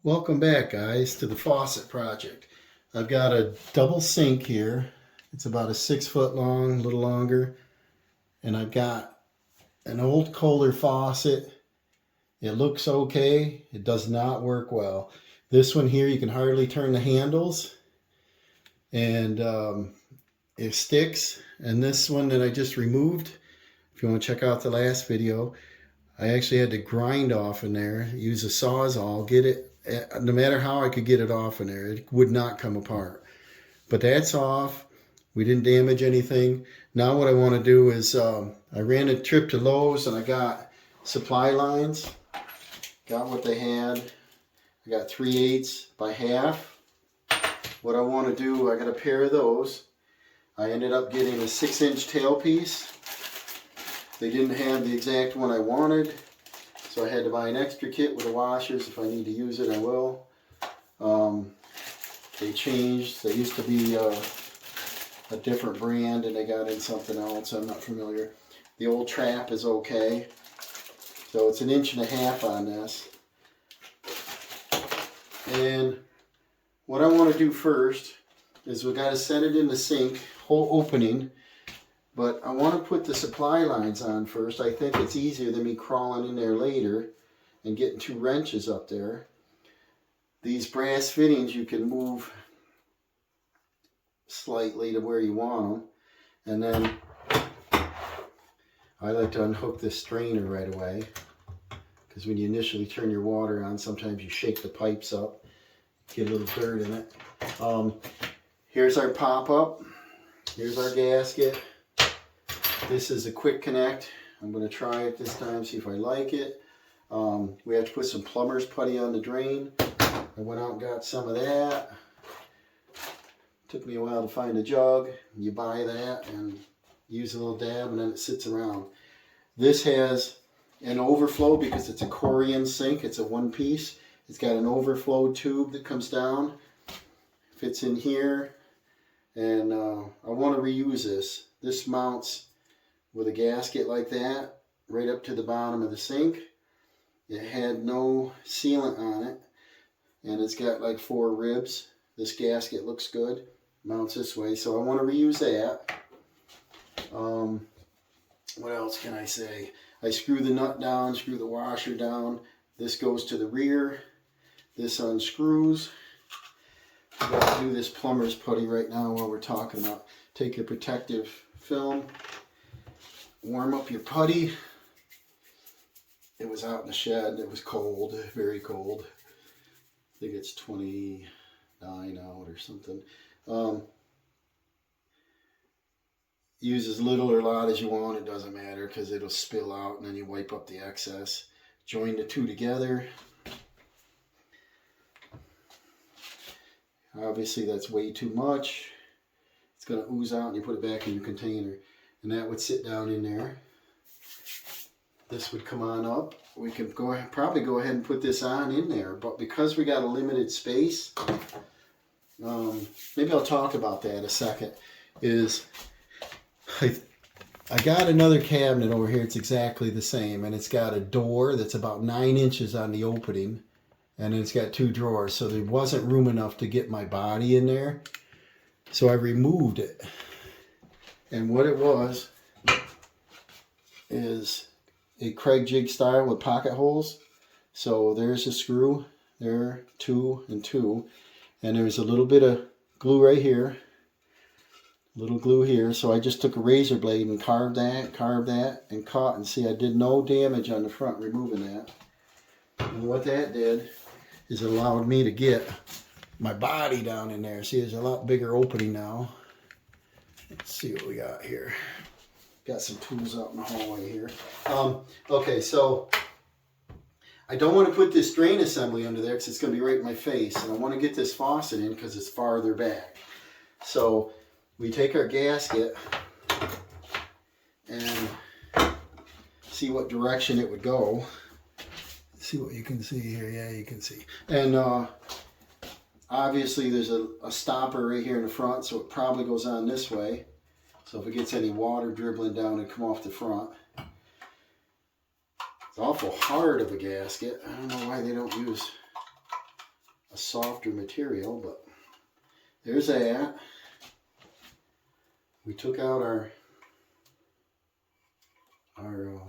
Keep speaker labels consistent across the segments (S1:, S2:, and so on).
S1: Welcome back, guys, to the faucet project. I've got a double sink here. It's about a 6 foot long, a little longer. And I've got an old Kohler faucet. It looks okay. It does not work well. This one here, you can hardly turn the handles. And it sticks. And this one that I just removed, if you want to check out the last video, I actually had to grind off in there, use a Sawzall, get it. No matter how I could get it off in there, it would not come apart. But that's off. We didn't damage anything. Now what I want to do is, I ran a trip to Lowe's and I got supply lines. Got what they had. I got 3/8 by half. What I want to do, I got a pair of those. I ended up getting a 6-inch tailpiece. They didn't have the exact one I wanted, so I had to buy an extra kit with the washers. If I need to use it, I will. They changed. They used to be a different brand, and they got in something else. I'm not familiar. The old trap is okay. So it's 1.5 inches on this. And what I want to do first is we got to set it in the sink, whole opening. But I want to put the supply lines on first. I think it's easier than me crawling in there later and getting 2 wrenches up there. These brass fittings you can move slightly to where you want them. And then I like to unhook this strainer right away, because when you initially turn your water on, sometimes you shake the pipes up, get a little dirt in it. Here's our pop-up. Here's our gasket. This is a quick connect. I'm going to try it this time, see if I like it. We have to put some plumber's putty on the drain. I went out and got some of that. Took me a while to find a jug. You buy that and use a little dab, and then it sits around. This has an overflow because it's a corian sink. It's a one-piece. It's got an overflow tube that comes down, fits in here, and I want to reuse this. This mounts with a gasket like that right up to the bottom of the sink. It had no sealant on it, and it's got like 4 ribs. This gasket looks good, mounts this way, so I want to reuse that. What else can I say? I screw the nut down, screw the washer down. This goes to the rear. This unscrews. I'm going to do this plumber's putty right now while we're talking about. Take your protective film, warm up your putty. It was out in the shed. It was cold, very cold. I think it's 29 out or something. Use as little or a lot as you want. It doesn't matter, because it'll spill out, and then you wipe up the excess. Join the two together. Obviously that's way too much. It's going to ooze out, and you put it back in your container. And that would sit down in there. This would come on up. We could probably go ahead and put this on in there, but because we got a limited space, maybe I'll talk about that a second. I got another cabinet over here. It's exactly the same, and it's got a door that's about 9 inches on the opening, and it's got 2 drawers, so there wasn't room enough to get my body in there. So I removed it. And what it was is a Craig jig style with pocket holes. So there's a screw, there, 2 and 2. And there's a little bit of glue right here. Little glue here. So I just took a razor blade and carved that, and cut. And see, I did no damage on the front removing that. And what that did is it allowed me to get my body down in there. See, there's a lot bigger opening now. Let's see what we got here. Got some tools out in the hallway here. Okay, so I don't want to put this drain assembly under there because it's going to be right in my face. And I want to get this faucet in because it's farther back. So we take our gasket and see what direction it would go. See what you can see here. Yeah, you can see. And obviously there's a stopper right here in the front, so it probably goes on this way. So if it gets any water dribbling down, it'll come off the front. It's awful hard of a gasket. I don't know why they don't use softer material, but there's that. We took out our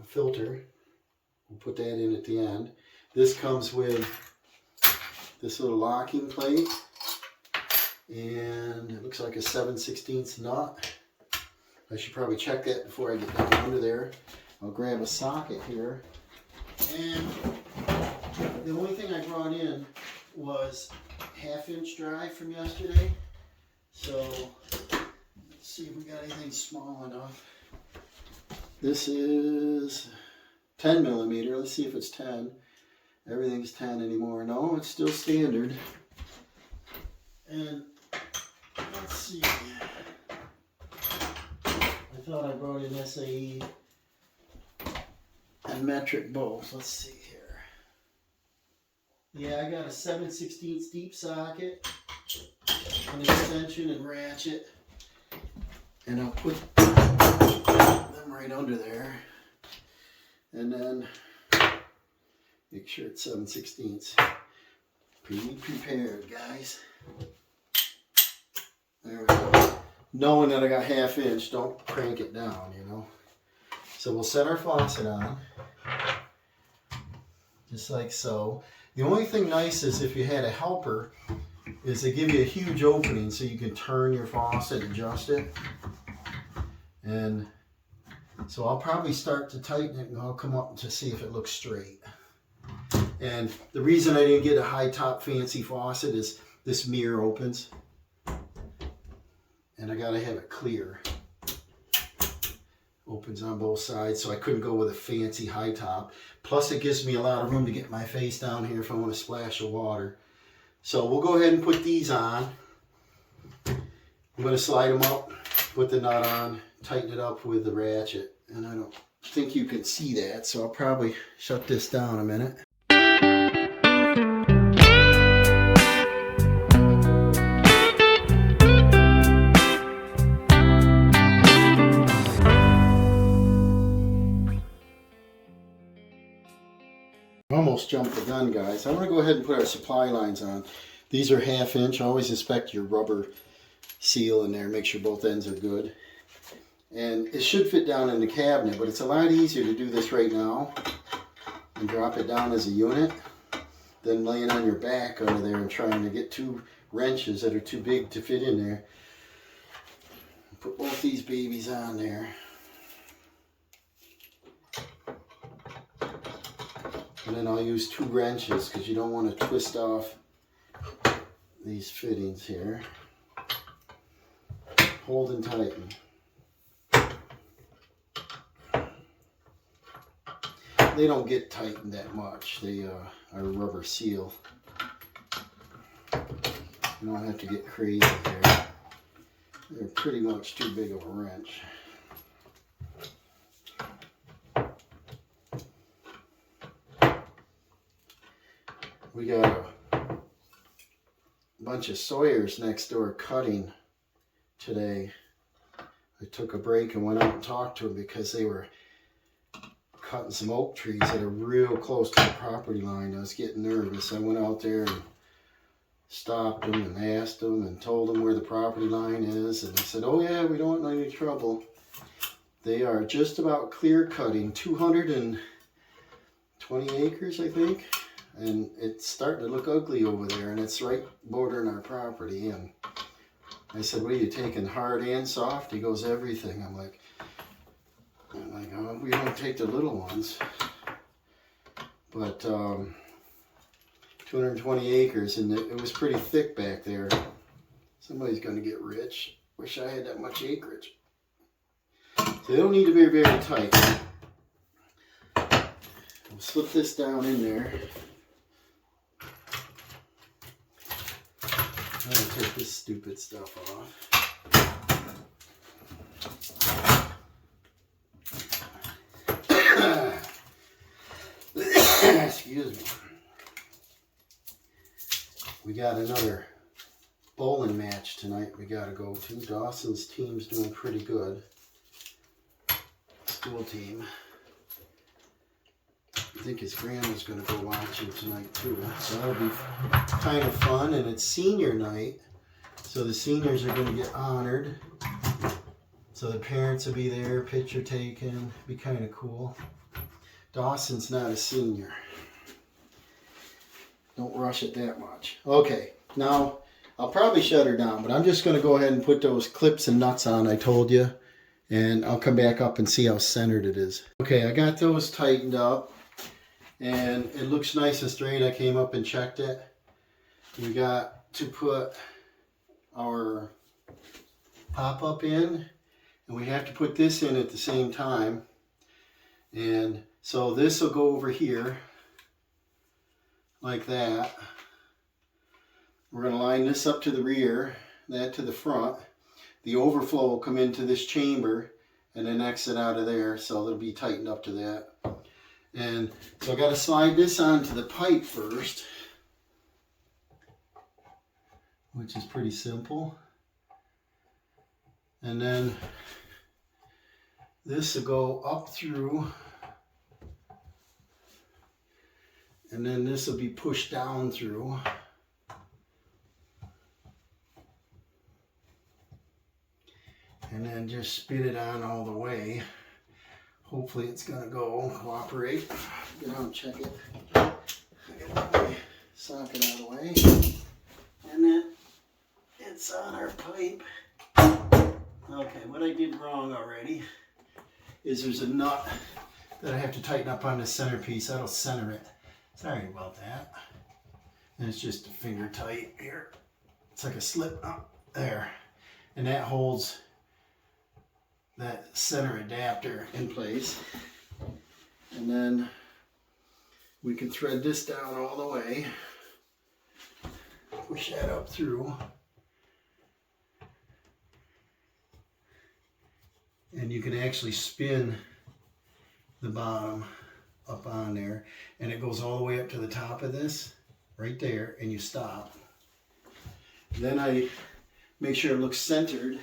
S1: filter. We'll put that in at the end. This comes with this little locking plate, and it looks like a 7/16 nut. I should probably check that before I get down under there. I'll grab a socket here. And the only thing I brought in was 1/2-inch drive from yesterday. So let's see if we got anything small enough. This is 10 millimeter. Let's see if it's 10. Everything's 10 anymore. No, it's still standard. And let's see. I thought I brought in SAE and metric both. Let's see here. Yeah, I got a 7/16 deep socket, an extension and ratchet, and I'll put them right under there, and then make sure it's 7/16. Be prepared, guys. There we go. Knowing that I got 1/2-inch, don't crank it down, you know. So we'll set our faucet on, just like so. The only thing nice is if you had a helper, is they give you a huge opening so you can turn your faucet and adjust it. And so I'll probably start to tighten it and I'll come up to see if it looks straight. And the reason I didn't get a high top fancy faucet is this mirror opens. And I gotta have it clear. Opens on both sides, so I couldn't go with a fancy high top. Plus it gives me a lot of room to get my face down here if I want to splash of water. So we'll go ahead and put these on. I'm going to slide them up, put the nut on, tighten it up with the ratchet. And I don't think you can see that, so I'll probably shut this down a minute. Almost jumped the gun, guys. I'm going to go ahead and put our supply lines on. These are 1/2-inch. Always inspect your rubber seal in there. Make sure both ends are good. And it should fit down in the cabinet, but it's a lot easier to do this right now and drop it down as a unit than laying on your back under there and trying to get 2 wrenches that are too big to fit in there. Put both these babies on there. And then I'll use 2 wrenches because you don't want to twist off these fittings here. Hold and tighten. They don't get tightened that much. They are rubber seal. You don't have to get crazy here. They're pretty much too big of a wrench. We got a bunch of Sawyers next door cutting today. I took a break and went out and talked to them because they were cutting some oak trees that are real close to the property line. I was getting nervous. I went out there and stopped them and asked them and told them where the property line is. And they said, oh yeah, we don't want any trouble. They are just about clear cutting 220 acres, I think. And it's starting to look ugly over there, and it's right bordering our property. And I said, what are you taking, hard and soft? He goes, everything. I'm like, oh, we don't take the little ones. But 220 acres, and it was pretty thick back there. Somebody's going to get rich. Wish I had that much acreage. So they don't need to be very tight. We'll slip this down in there. I'm going to take this stupid stuff off. Excuse me. We got another bowling match tonight we got to go to. Dawson's team's doing pretty good. School team. I think his grandma's going to go watch him tonight too. So that'll be kind of fun. And it's senior night. So the seniors are going to get honored. So the parents will be there, picture taken. Be kind of cool. Dawson's not a senior. Don't rush it that much. Okay, now I'll probably shut her down, but I'm just going to go ahead and put those clips and nuts on I told you. And I'll come back up and see how centered it is. Okay, I got those tightened up. And it looks nice and straight. I came up and checked it. We got to put our pop-up in. And we have to put this in at the same time. And so this will go over here. Like that. We're going to line this up to the rear. That to the front. The overflow will come into this chamber. And then exit out of there. So it'll be tightened up to that. And so I got to slide this onto the pipe first, which is pretty simple. And then this will go up through, and then this will be pushed down through. And then just spit it on all the way. Hopefully it's going to go cooperate. Get out and check it. I got my socket out of the way. And then it's on our pipe. Okay, what I did wrong already is there's a nut that I have to tighten up on the centerpiece. That'll center it. Sorry about that. And it's just a finger tight here. It's like a slip up there. And that holds that center adapter in place. And then we can thread this down all the way. Push that up through. And you can actually spin the bottom up on there. And it goes all the way up to the top of this, right there, and you stop. Then I make sure it looks centered.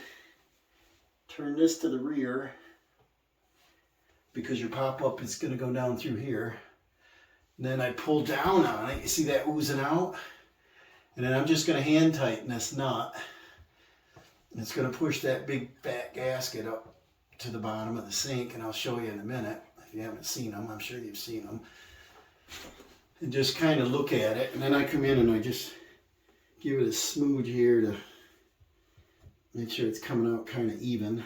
S1: Turn this to the rear because your pop-up is going to go down through here. And then I pull down on it. You see that oozing out? And then I'm just going to hand tighten this nut. And it's going to push that big fat gasket up to the bottom of the sink. And I'll show you in a minute. If you haven't seen them, I'm sure you've seen them. And just kind of look at it. And then I come in and I just give it a smooch here to make sure it's coming out kind of even.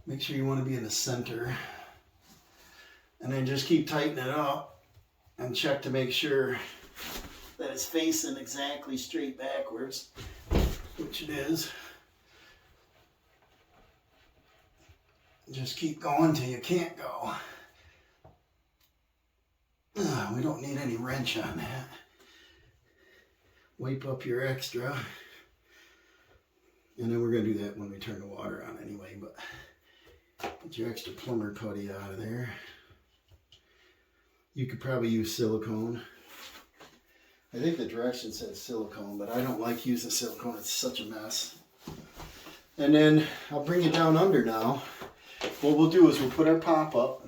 S1: Make sure you want to be in the center. And then just keep tightening it up and check to make sure that it's facing exactly straight backwards, which it is. Just keep going till you can't go. We don't need any wrench on that. Wipe up your extra. And then we're going to do that when we turn the water on anyway, but get your extra plumber putty out of there. You could probably use silicone. I think the direction said silicone, but I don't like using silicone. It's such a mess. And then I'll bring it down under now. What we'll do is we'll put our pop-up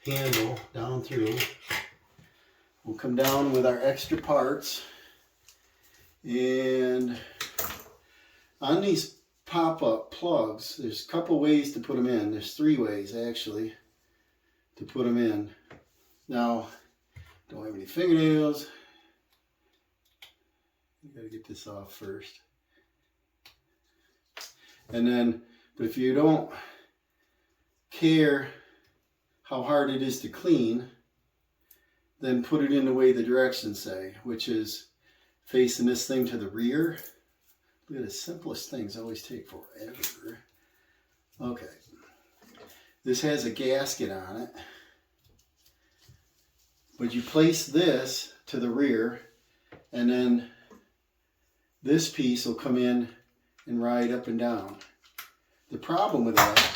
S1: handle down through. We'll come down with our extra parts. And on these pop-up plugs, there's a couple ways to put them in. There's 3 ways actually to put them in. Now, don't have any fingernails. You gotta get this off first. And then, but if you don't care how hard it is to clean, then put it in the way the directions say, which is facing this thing to the rear. Look at the simplest things always take forever. Okay. This has a gasket on it. But you place this to the rear, and then this piece will come in and ride up and down. The problem with that,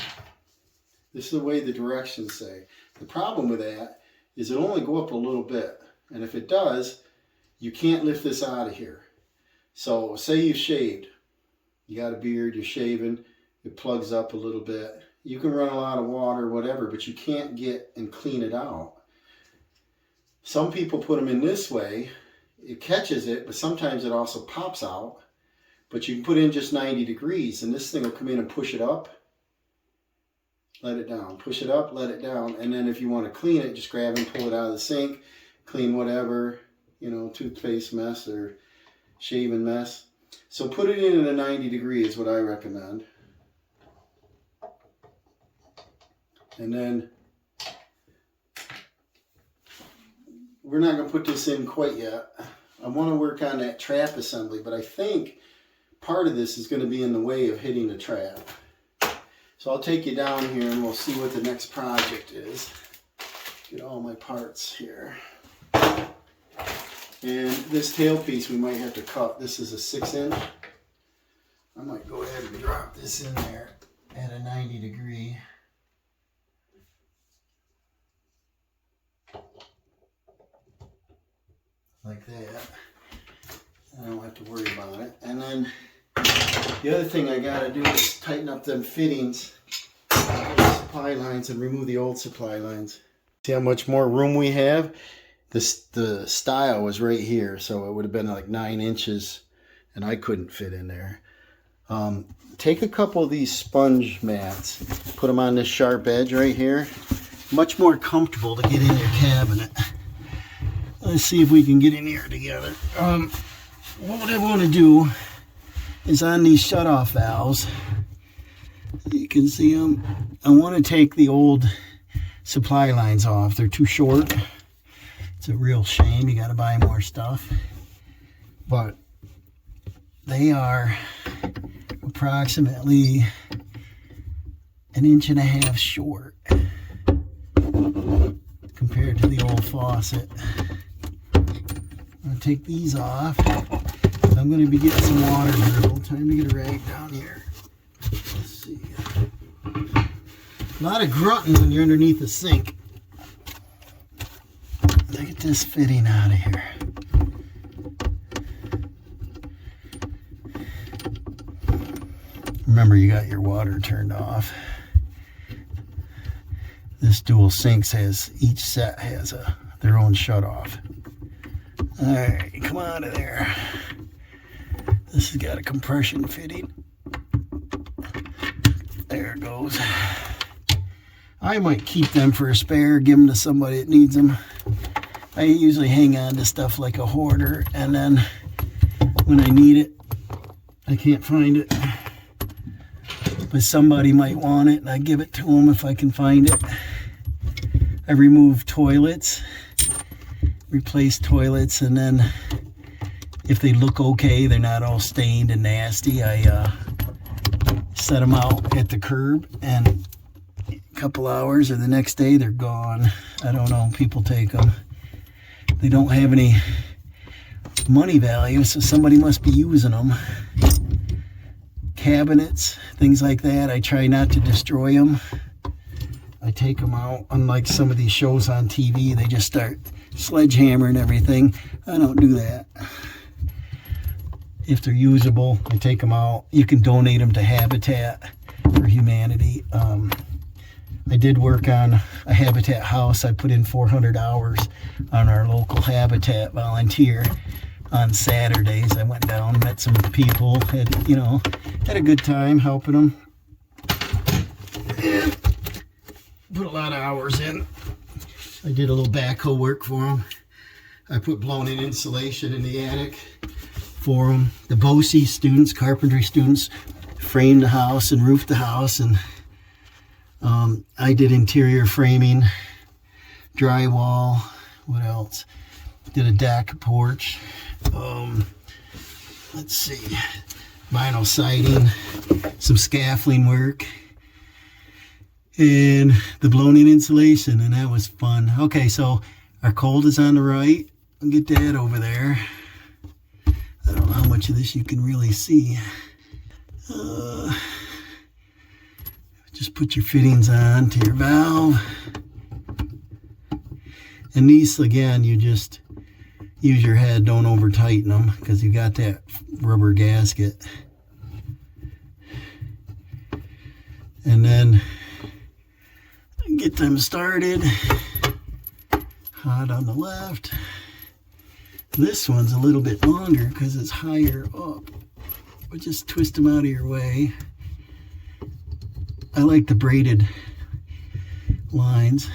S1: this is the way the directions say. The problem with that is it'll only go up a little bit. And if it does, you can't lift this out of here. So say you've shaved. You got a beard, you're shaving, it plugs up a little bit. you can run a lot of water, whatever, but you can't get and clean it out. Some people put them in this way. It catches it, but sometimes it also pops out. But you can put in just 90 degrees, and this thing will come in and push it up, let it down, push it up, let it down. And then if you want to clean it, just grab and pull it out of the sink, clean whatever, you know, toothpaste mess or shaving mess. So put it in at a 90 degree is what I recommend. And then we're not going to put this in quite yet. I want to work on that trap assembly, but I think part of this is going to be in the way of hitting the trap. So I'll take you down here and we'll see what the next project is. Get all my parts here. And this tailpiece we might have to cut. This is a 6-inch. I might go ahead and drop this in there at a 90 degree. Like that. I don't have to worry about it. And then the other thing I got to do is tighten up them fittings, the supply lines, and remove the old supply lines. See how much more room we have? The stile was right here, so it would have been like 9 inches, and I couldn't fit in there. Take a couple of these sponge mats, put them on this sharp edge right here. Much more comfortable to get in your cabinet. Let's see if we can get in here together. What I want to do is on these shutoff valves, you can see them. I want to take the old supply lines off. They're too short. It's a real shame. You got to buy more stuff. But they are approximately 1.5 inches short compared to the old faucet. I'm going to take these off. I'm going to be getting some water dribble. Time to get a rag down here. Let's see. A lot of grunting when you're underneath the sink. Look at this fitting out of here. Remember, you got your water turned off. This dual sinks has, each set has their own shut off. Alright, come out of there. This has got a compression fitting. There it goes. I might keep them for a spare, give them to somebody that needs them. I usually hang on to stuff like a hoarder, and then when I need it, I can't find it. But somebody might want it, and I give it to them if I can find it. I remove toilets, replace toilets, and then if they look okay, they're not all stained and nasty, I set them out at the curb, and a couple hours or the next day they're gone. I don't know, people take them. They don't have any money value, so somebody must be using them. Cabinets, things like that, I try not to destroy them. I take them out. Unlike some of these shows on TV, they just start sledgehammering everything. I don't do that. If they're usable, I take them out. You can donate them to Habitat for Humanity. I did work on a Habitat house. I put in 400 hours on our local Habitat volunteer on Saturdays. I went down, met some people, had a good time helping them. And put a lot of hours in. I did a little backhoe work for them. I put blown-in insulation in the attic for them. The BOCE students, carpentry students, framed the house and roofed the house, and I did interior framing, drywall, what else? Did a deck, porch, let's see, vinyl siding, some scaffolding work, and the blown-in insulation, and that was fun. Okay, so our cold is on the right. I'll get that over there. I don't know how much of this you can really see. Just put your fittings on to your valve. And these, again, you just use your head, don't over tighten them, because you got that rubber gasket. And then Get them started. Hot on the left. This one's a little bit longer because it's higher up. But just twist them out of your way. I like the braided lines.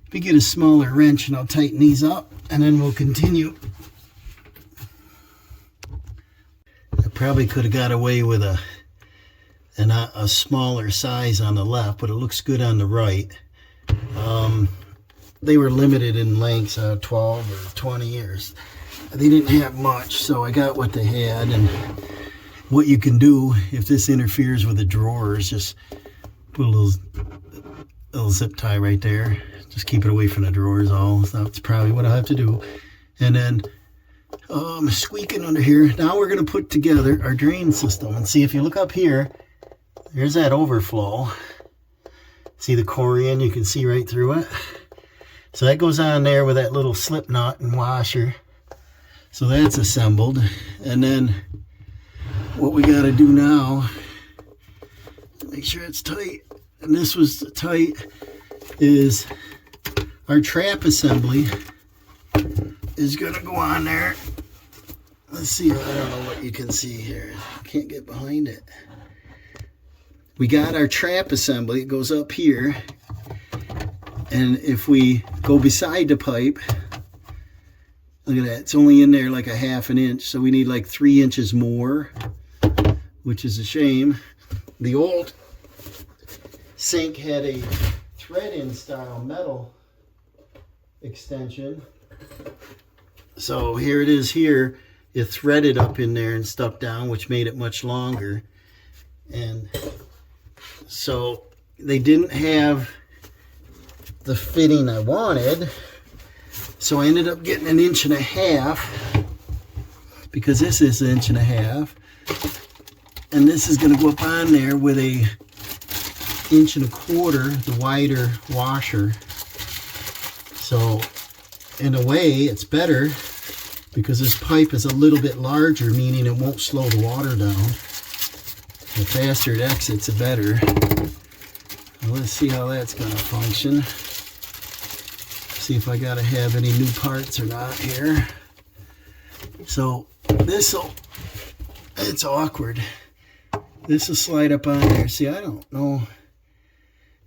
S1: If we get a smaller wrench, and I'll tighten these up, and then we'll continue. I probably could have got away with a smaller size on the left, but it looks good on the right. They were limited in lengths, 12 or 20 years. They didn't have much, so I got what they had. And what you can do if this interferes with the drawers, just put a little zip tie right there. Just keep it away from the drawers. That's probably what I'll have to do. And then squeaking under here. Now we're going to put together our drain system. And see, if you look up here, there's that overflow. See the corian? You can see right through it. So that goes on there with that little slip knot and washer. So that's assembled. And then what we got to do now, make sure it's tight, and this was tight, is our trap assembly is going to go on there. Let's see, I don't know what you can see here. I can't get behind it. We got our trap assembly. It goes up here. And if we go beside the pipe, look at that. It's only in there like a ½ an inch. So we need like 3 inches more, which is a shame. The old sink had a thread-in style metal extension. So here it is here. It threaded up in there and stuck down, which made it much longer. And so they didn't have the fitting I wanted. So I ended up getting 1.5 inches, because this is 1.5 inches. And this is going to go up on there with a 1.25 inch, the wider washer. So in a way it's better, because this pipe is a little bit larger, meaning it won't slow the water down. The faster it exits, the better. Well, let's see how that's going to function. See if I got to have any new parts or not here. So it's awkward. This will slide up on there. See, I don't know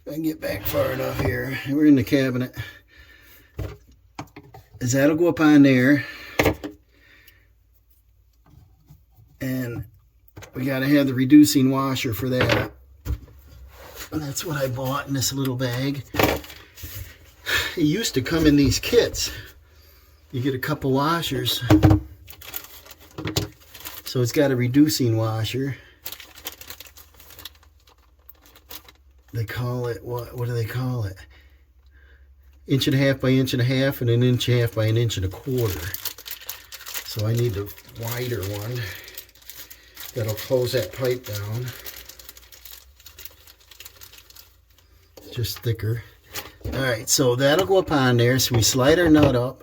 S1: if I can get back far enough here. We're in the cabinet. That'll go up on there. And we got to have the reducing washer for that. And that's what I bought in this little bag. It used to come in these kits. You get a couple washers. So it's got a reducing washer. They call it, what do they call it? 1.5 by 1.5 and 1.5 by 1.25 inches. So I need the wider one. That'll close that pipe down. Just thicker. Alright, so that'll go up on there. So we slide our nut up.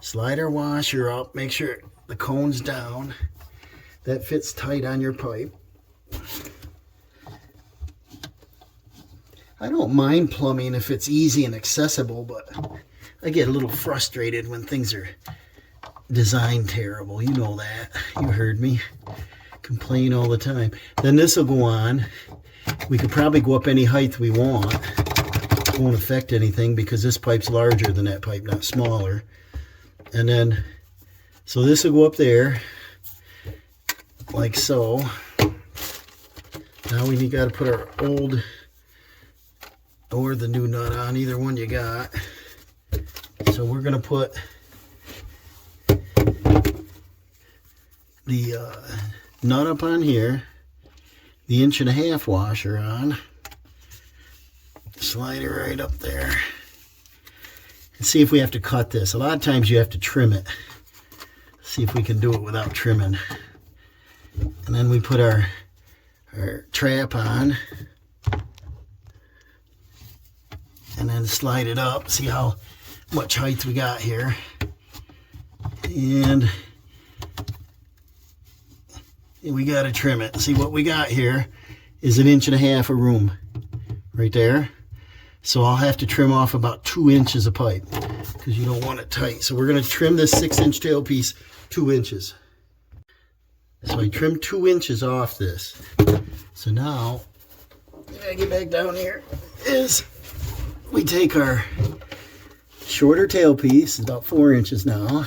S1: Slide our washer up. Make sure the cone's down. That fits tight on your pipe. I don't mind plumbing if it's easy and accessible, but I get a little frustrated when things are designed terrible. You know that. You heard me complain all the time. Then this will go on. We could probably go up any height we want. It won't affect anything because this pipe's larger than that pipe, not smaller. And then, so this will go up there, like so. Now we got to put our old or the new nut on, either one you got. So we're going to put the nut up on here, the 1.5 inch washer on, slide it right up there, and see if we have to cut this. A lot of times you have to trim it. See if we can do it without trimming. And then we put our trap on, and then slide it up. See how much height we got here. And we got to trim it. See, what we got here is 1.5 inches of room. right there. So I'll have to trim off about 2 inches of pipe because you don't want it tight. So we're going to trim this 6-inch tailpiece 2 inches. So I trimmed 2 inches off this. So now, when I get back down here, is we take our shorter tailpiece, about 4 inches now.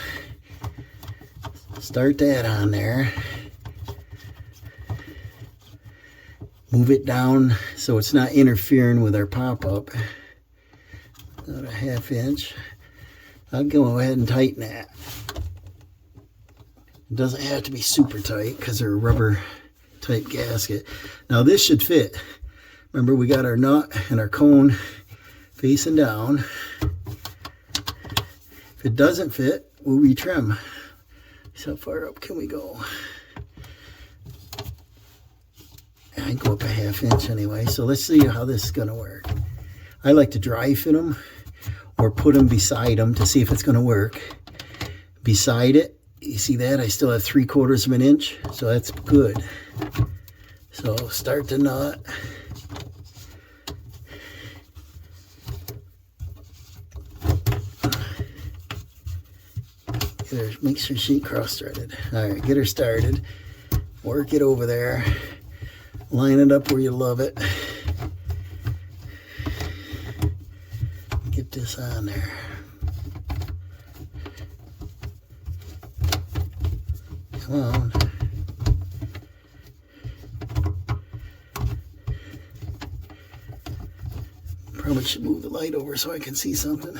S1: Start that on there. Move it down so it's not interfering with our pop-up. About a 1/2 inch. I'll go ahead and tighten that. It doesn't have to be super tight because they're a rubber type gasket. Now this should fit. Remember, we got our nut and our cone facing down. If it doesn't fit, we'll retrim. So how far up can we go? I can go up a 1/2 inch anyway. So let's see how this is going to work. I like to dry fit them or put them beside them to see if it's going to work. Beside it, you see that? I still have 3/4 of an inch, so that's good. So start the nut. Make sure she cross-threaded. All right, get her started. Work it over there. Line it up where you love it. Get this on there. Come on. Probably should move the light over so I can see something.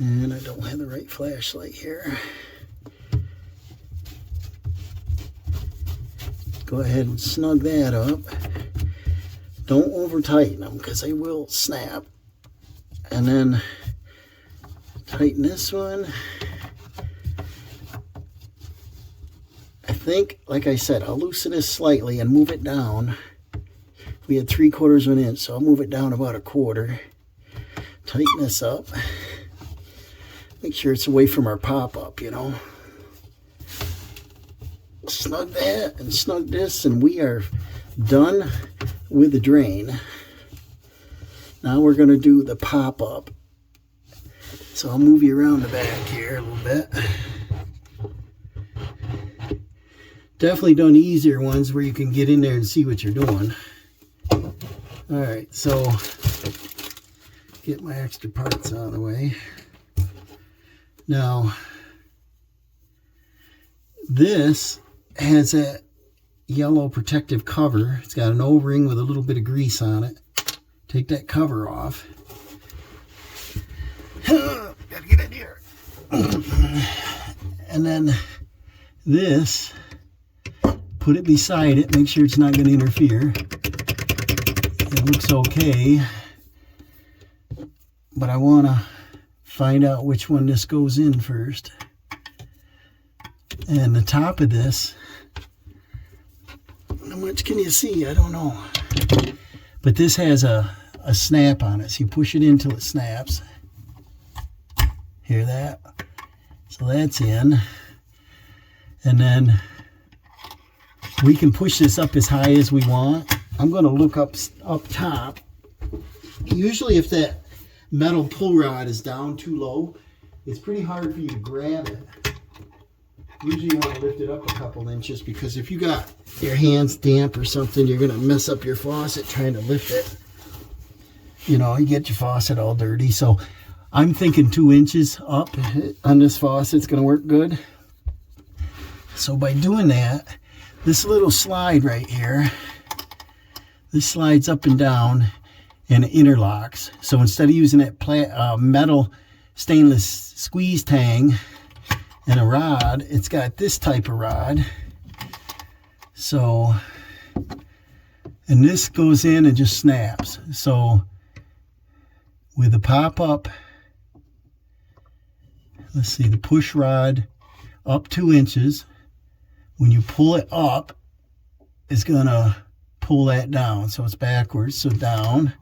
S1: And I don't have the right flashlight here. Go ahead and snug that up. Don't over tighten them because they will snap. And then tighten this one. I think, like I said, I'll loosen this slightly and move it down. We had 3/4 of an inch, so I'll move it down about 1/4. Tighten this up. Make sure it's away from our pop-up, you know. Snug that and snug this, and we are done with the drain. Now we're going to do the pop-up. So I'll move you around the back here a little bit. Definitely done easier ones where you can get in there and see what you're doing. Alright, so get my extra parts out of the way. Now, this has that yellow protective cover. It's got an O-ring with a little bit of grease on it. Take that cover off. Gotta get in here. And then this, put it beside it. Make sure it's not going to interfere. It looks okay. But I want to find out which one this goes in first. And the top of this, how much can you see? I don't know. But this has a snap on it. So you push it in till it snaps. Hear that? So that's in. And then we can push this up as high as we want. I'm going to look up top. Usually if that metal pull rod is down too low, it's pretty hard for you to grab it. Usually you want to lift it up a couple inches because if you got your hands damp or something, you're going to mess up your faucet trying to lift it. You know, you get your faucet all dirty. So I'm thinking 2 inches up on this faucet is going to work good. So by doing that, this little slide right here, this slides up and down and it interlocks. So instead of using that metal stainless squeeze tang and a rod, it's got this type of rod. So, and this goes in and just snaps. So with the pop-up, let's see, the push rod up 2 inches, when you pull it up, it's gonna pull that down. So it's backwards, so down.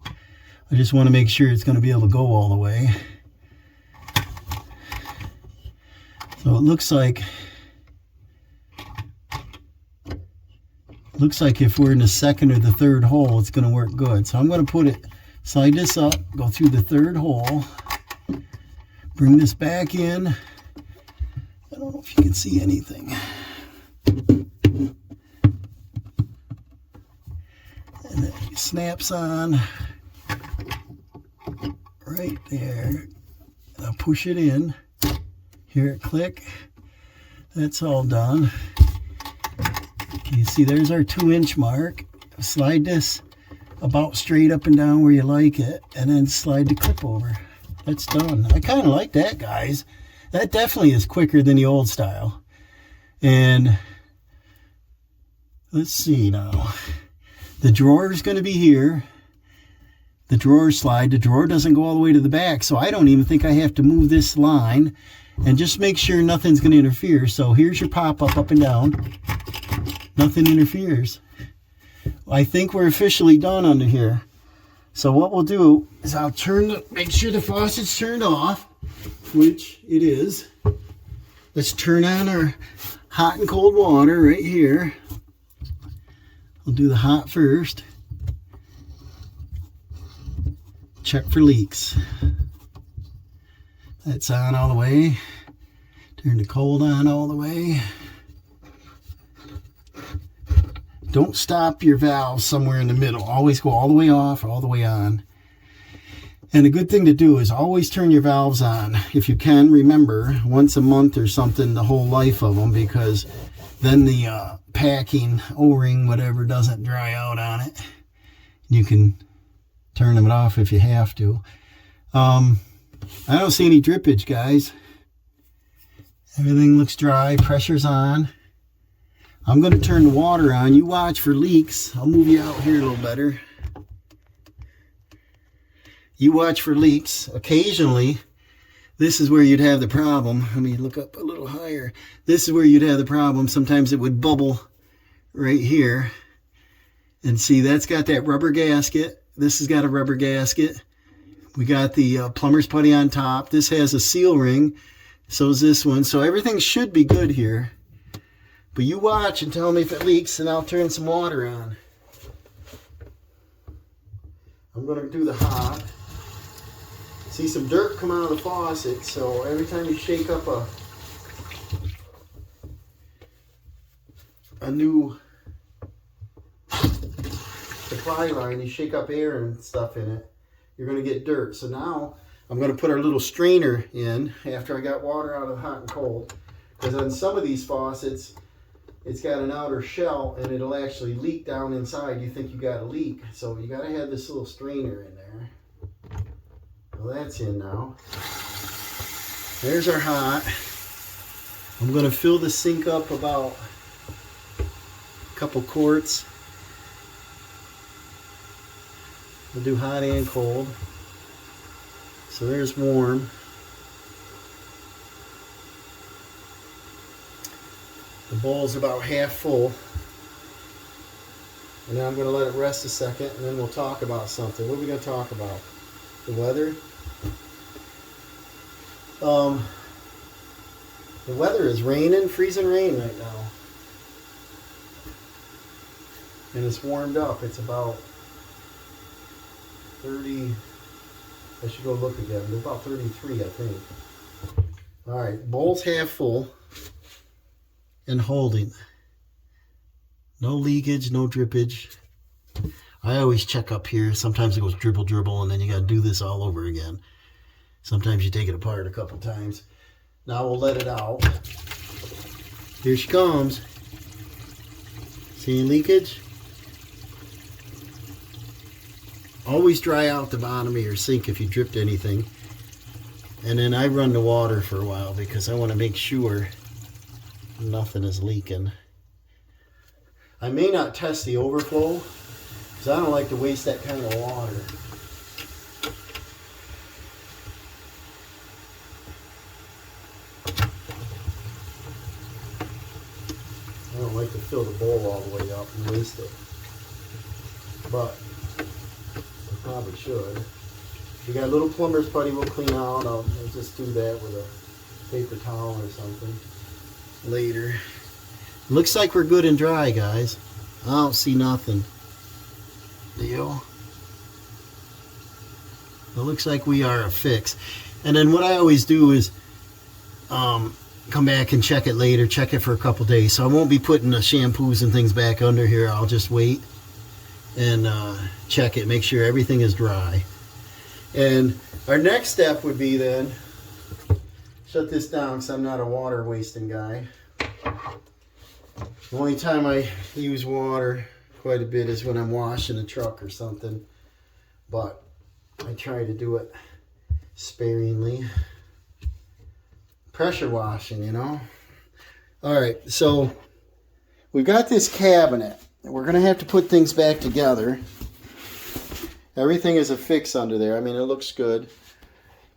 S1: I just want to make sure it's going to be able to go all the way. So it looks like Looks like if we're in the second or the third hole, it's going to work good. So I'm going to slide this up, go through the third hole, bring this back in. I don't know if you can see anything. And then it snaps on right there. And I'll push it in. Hear it click. That's all done. You see, there's our 2-inch mark. Slide this about straight up and down where you like it, and then slide the clip over. That's done. I kind of like that, guys. That definitely is quicker than the old style. And let's see now. The drawer is going to be here. The drawer slide. The drawer doesn't go all the way to the back, so I don't even think I have to move this line. And just make sure nothing's going to interfere. So here's your pop-up up and down. Nothing interferes. I think we're officially done under here. So what we'll do is I'll make sure the faucet's turned off, which it is. Let's turn on our hot and cold water right here. We'll do the hot first. Check for leaks. That's on all the way. Turn the cold on all the way. Don't stop your valve somewhere in the middle. Always go all the way off, all the way on. And a good thing to do is always turn your valves on. If you can, remember, once a month or something, the whole life of them, because then the packing, O-ring, whatever, doesn't dry out on it. You can turn them off if you have to. I don't see any drippage, guys. Everything looks dry. Pressure's on. I'm going to turn the water on. You watch for leaks. I'll move you out here a little better. You watch for leaks. Occasionally, this is where you'd have the problem. Let me look up a little higher. This is where you'd have the problem. Sometimes it would bubble right here. And see, that's got that rubber gasket. This has got a rubber gasket. We got the plumber's putty on top. This has a seal ring. So is this one. So everything should be good here. But you watch and tell me if it leaks, and I'll turn some water on. I'm going to do the hot. See some dirt come out of the faucet, so every time you shake up a new supply line, you shake up air and stuff in it, you're going to get dirt. So now I'm going to put our little strainer in after I got water out of the hot and cold. Because on some of these faucets, it's got an outer shell and it'll actually leak down inside. You think you got a leak. So you got to have this little strainer in there. Well, that's in now. There's our hot. I'm going to fill the sink up about a couple quarts. We'll do hot and cold. So there's warm. The bowl's about half full. And now I'm going to let it rest a second, and then we'll talk about something. What are we going to talk about? The weather? The weather is raining, freezing rain right now. And it's warmed up. It's about 30, I should go look again. It's about 33, I think. All right, bowl's half full. And holding. No leakage, no drippage. I always check up here. Sometimes it goes dribble, dribble, and then you got to do this all over again. Sometimes you take it apart a couple times. Now we'll let it out. Here she comes. See any leakage? Always dry out the bottom of your sink if you dripped anything. And then I run the water for a while because I want to make sure nothing is leaking. I may not test the overflow because I don't like to waste that kind of water. I don't like to fill the bowl all the way up and waste it. But I probably should. If you got a little plumber's putty we'll clean out, I'll just do that with a paper towel or something later. Looks like we're good and dry, guys. I don't see nothing. Deal. It looks like we are a fix. And then what I always do is come back and check it later, check it for a couple days. So I won't be putting the shampoos and things back under here. I'll just wait and check it, make sure everything is dry. And our next step would be then, shut this down because I'm not a water wasting guy. The only time I use water quite a bit is when I'm washing a truck or something, but I try to do it sparingly. Pressure washing, you know. Alright, so we've got this cabinet. We're going to have to put things back together. Everything is a fix under there. I mean, it looks good.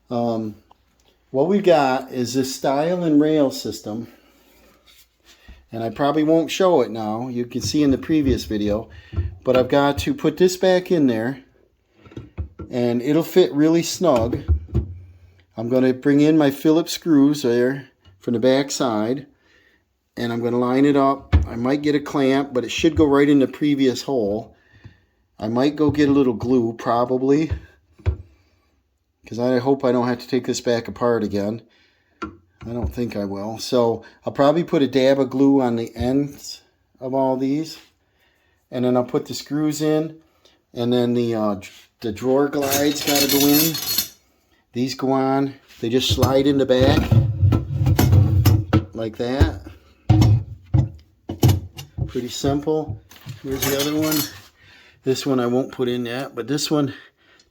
S1: What we've got is this stile and rail system. And I probably won't show it now. You can see in the previous video. But I've got to put this back in there. And it'll fit really snug. I'm going to bring in my Phillips screws there from the back side. And I'm going to line it up. I might get a clamp, but it should go right in the previous hole. I might go get a little glue, probably. Because I hope I don't have to take this back apart again. I don't think I will. So I'll probably put a dab of glue on the ends of all these. And then I'll put the screws in. And then the drawer glides got to go in. These go on. They just slide in the back. Like that. Pretty simple. Here's the other one. This one I won't put in yet. But this one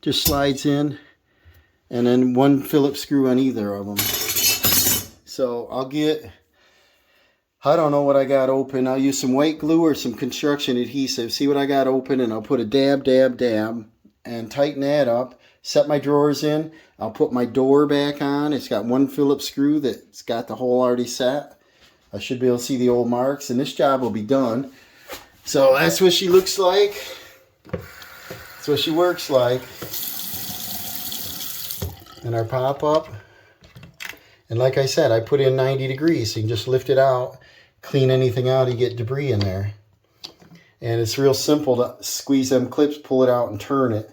S1: just slides in. And then one Phillips screw on either of them. So I'll get, I don't know what I got open. I'll use some white glue or some construction adhesive. See what I got open, and I'll put a dab, dab, dab, and tighten that up. Set my drawers in. I'll put my door back on. It's got one Phillips screw that's got the hole already set. I should be able to see the old marks, and this job will be done. So that's what she looks like. That's what she works like. And our pop-up. And like I said, I put in 90 degrees, so you can just lift it out, clean anything out, you get debris in there. And it's real simple to squeeze them clips, pull it out, and turn it.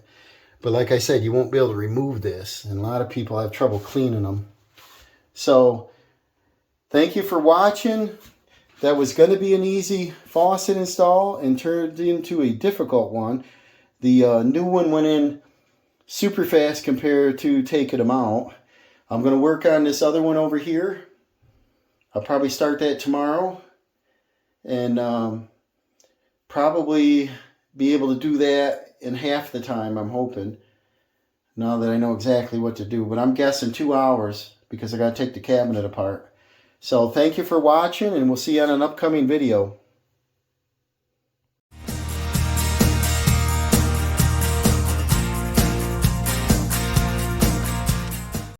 S1: But like I said, you won't be able to remove this, and a lot of people have trouble cleaning them. So, thank you for watching. That was going to be an easy faucet install and turned into a difficult one. The new one went in super fast compared to taking them out. I'm going to work on this other one over here. I'll probably start that tomorrow. And probably be able to do that in half the time, I'm hoping. Now that I know exactly what to do. But I'm guessing 2 hours because I got to take the cabinet apart. So thank you for watching, and we'll see you on an upcoming video.